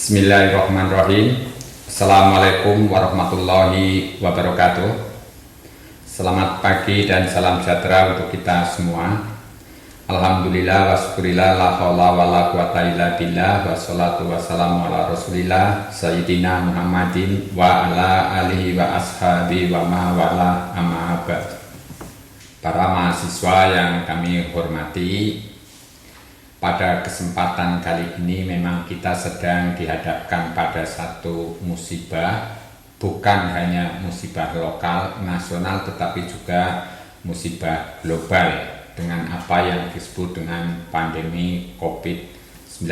Bismillahirrahmanirrahim. Assalamualaikum warahmatullahi wabarakatuh. Selamat pagi dan salam sejahtera untuk kita semua. Alhamdulillah wa syukurillah la haula wa la quwata illa billah wa salatu wassalamu ala rasulillah sayyidina Muhammadin wa ala alihi wa ashabi wa ma wala amma ba'd. Para mahasiswa yang kami hormati, pada kesempatan kali ini memang kita sedang dihadapkan pada satu musibah, bukan hanya musibah lokal, nasional, tetapi juga musibah global dengan apa yang disebut dengan pandemi COVID-19.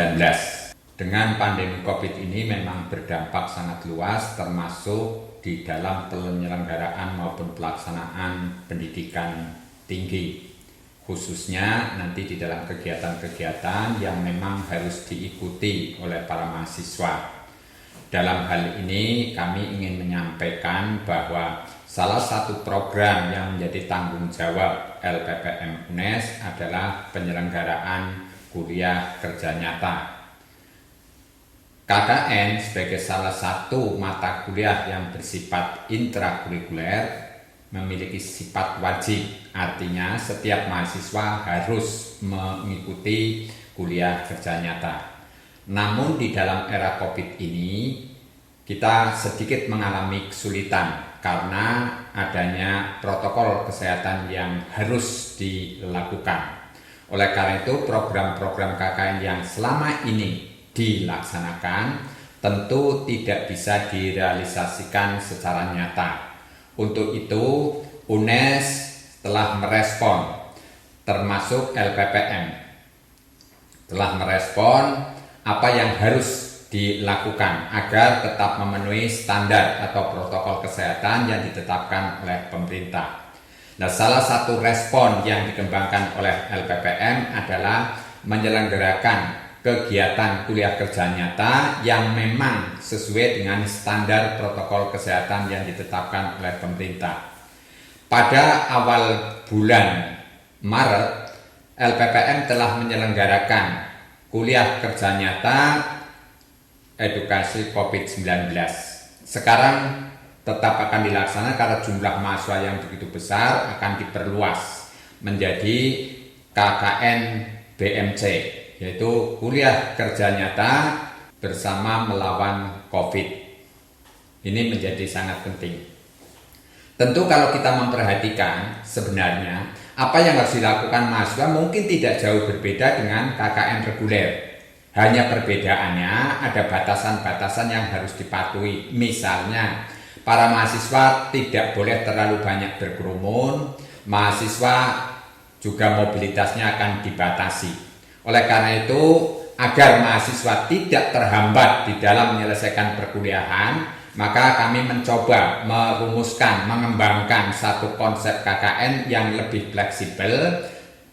Dengan pandemi COVID ini memang berdampak sangat luas, termasuk di dalam penyelenggaraan maupun pelaksanaan pendidikan tinggi, khususnya nanti di dalam kegiatan-kegiatan yang memang harus diikuti oleh para mahasiswa. Dalam hal ini kami ingin menyampaikan bahwa salah satu program yang menjadi tanggung jawab LPPM UNES adalah penyelenggaraan kuliah kerja nyata. KKN sebagai salah satu mata kuliah yang bersifat intrakurikuler memiliki sifat wajib, artinya setiap mahasiswa harus mengikuti kuliah kerja nyata. Namun di dalam era COVID ini kita sedikit mengalami kesulitan karena adanya protokol kesehatan yang harus dilakukan. Oleh karena itu program-program KKN yang selama ini dilaksanakan tentu tidak bisa direalisasikan secara nyata. Untuk itu, UNES telah merespon, termasuk LPPM, telah merespon apa yang harus dilakukan agar tetap memenuhi standar atau protokol kesehatan yang ditetapkan oleh pemerintah. Nah, salah satu respon yang dikembangkan oleh LPPM adalah menyelenggarakan kegiatan kuliah kerja nyata yang memang sesuai dengan standar protokol kesehatan yang ditetapkan oleh pemerintah. Pada awal bulan Maret, LPPM telah menyelenggarakan kuliah kerja nyata edukasi COVID-19. Sekarang tetap akan dilaksanakan karena jumlah mahasiswa yang begitu besar akan diperluas menjadi KKN BMC, yaitu kuliah kerja nyata bersama melawan COVID. Ini menjadi sangat penting. Tentu kalau kita memperhatikan sebenarnya apa yang harus dilakukan mahasiswa mungkin tidak jauh berbeda dengan KKN reguler. Hanya perbedaannya ada batasan-batasan yang harus dipatuhi. Misalnya para mahasiswa tidak boleh terlalu banyak berkerumun, mahasiswa juga mobilitasnya akan dibatasi. Oleh karena itu, agar mahasiswa tidak terhambat di dalam menyelesaikan perkuliahan, maka kami mencoba merumuskan, mengembangkan satu konsep KKN yang lebih fleksibel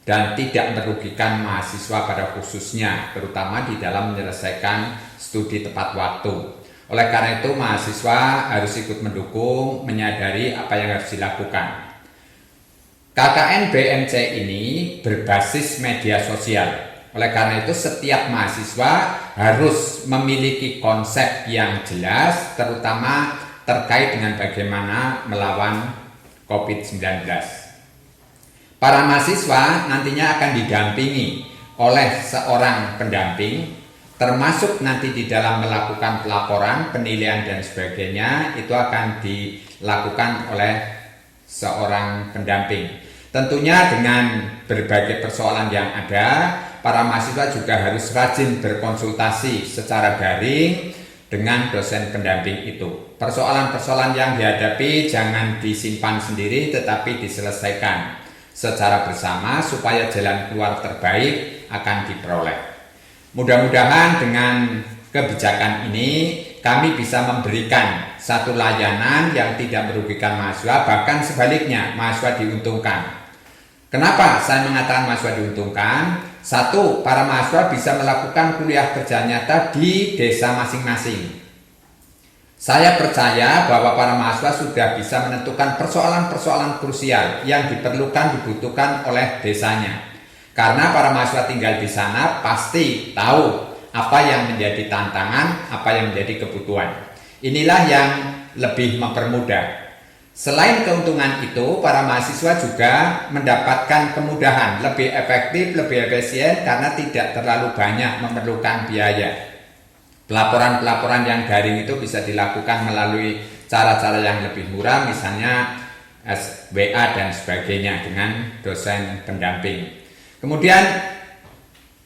dan tidak merugikan mahasiswa pada khususnya, terutama di dalam menyelesaikan studi tepat waktu. Oleh karena itu, mahasiswa harus ikut mendukung, menyadari apa yang harus dilakukan. KKN BMC ini berbasis media sosial. Oleh karena itu setiap mahasiswa harus memiliki konsep yang jelas, terutama terkait dengan bagaimana melawan COVID-19. Para mahasiswa nantinya akan didampingi oleh seorang pendamping, termasuk nanti di dalam melakukan pelaporan, penilaian dan sebagainya, itu akan dilakukan oleh seorang pendamping. Tentunya dengan berbagai persoalan yang ada, para mahasiswa juga harus rajin berkonsultasi secara daring dengan dosen pendamping itu. Persoalan-persoalan yang dihadapi jangan disimpan sendiri tetapi diselesaikan secara bersama supaya jalan keluar terbaik akan diperoleh. Mudah-mudahan dengan kebijakan ini kami bisa memberikan satu layanan yang tidak merugikan mahasiswa, bahkan sebaliknya mahasiswa diuntungkan. Kenapa saya mengatakan mahasiswa diuntungkan? Satu, para mahasiswa bisa melakukan kuliah kerja nyata di desa masing-masing. Saya percaya bahwa para mahasiswa sudah bisa menentukan persoalan-persoalan krusial yang diperlukan, dibutuhkan oleh desanya. Karena para mahasiswa tinggal di sana pasti tahu apa yang menjadi tantangan, apa yang menjadi kebutuhan. Inilah yang lebih mempermudah. Selain keuntungan itu, para mahasiswa juga mendapatkan kemudahan, lebih efektif, lebih efisien karena tidak terlalu banyak memerlukan biaya. Pelaporan-pelaporan yang daring itu bisa dilakukan melalui cara-cara yang lebih murah, misalnya WA dan sebagainya dengan dosen pendamping. Kemudian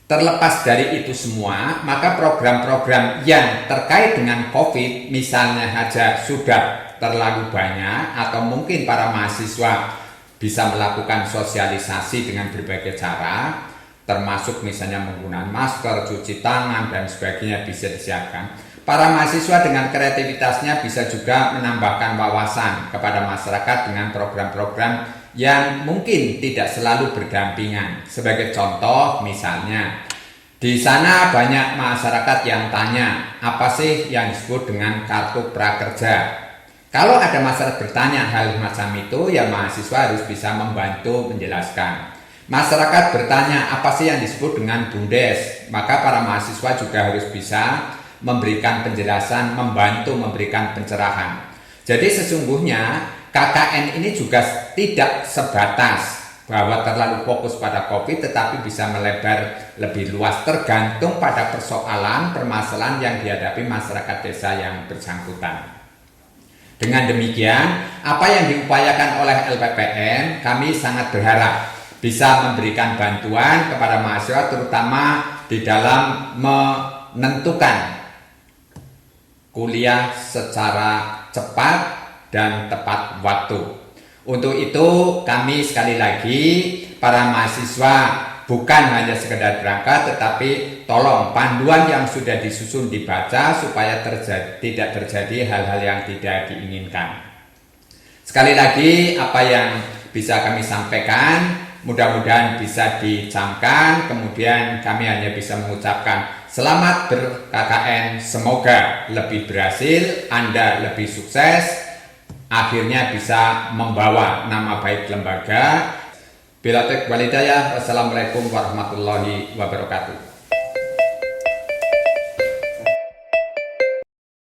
terlepas dari itu semua, maka program-program yang terkait dengan COVID misalnya saja sudah terlalu banyak, atau mungkin para mahasiswa bisa melakukan sosialisasi dengan berbagai cara, termasuk misalnya menggunakan masker, cuci tangan dan sebagainya bisa disiapkan. Para mahasiswa dengan kreativitasnya bisa juga menambahkan wawasan kepada masyarakat dengan program-program yang mungkin tidak selalu berdampingan. Sebagai contoh misalnya, di sana banyak masyarakat yang tanya, apa sih yang disebut dengan kartu prakerja? Kalau ada masyarakat bertanya hal macam itu, ya mahasiswa harus bisa membantu menjelaskan. Masyarakat bertanya apa sih yang disebut dengan BUMDes, maka para mahasiswa juga harus bisa memberikan penjelasan, membantu memberikan pencerahan. Jadi sesungguhnya KKN ini juga tidak sebatas bahwa terlalu fokus pada COVID, tetapi bisa melebar lebih luas tergantung pada persoalan, permasalahan yang dihadapi masyarakat desa yang bersangkutan. Dengan demikian, apa yang diupayakan oleh LPPN, kami sangat berharap bisa memberikan bantuan kepada mahasiswa, terutama di dalam menentukan kuliah secara cepat dan tepat waktu. Untuk itu, kami sekali lagi, para mahasiswa bukan hanya sekedar berangkat, tetapi tolong panduan yang sudah disusun dibaca supaya tidak terjadi hal-hal yang tidak diinginkan. Sekali lagi, apa yang bisa kami sampaikan mudah-mudahan bisa dicamkan. Kemudian kami hanya bisa mengucapkan selamat ber-KKN, semoga lebih berhasil, Anda lebih sukses, akhirnya bisa membawa nama baik lembaga. Bila taufiq wal hidayah, wassalamualaikum warahmatullahi wabarakatuh.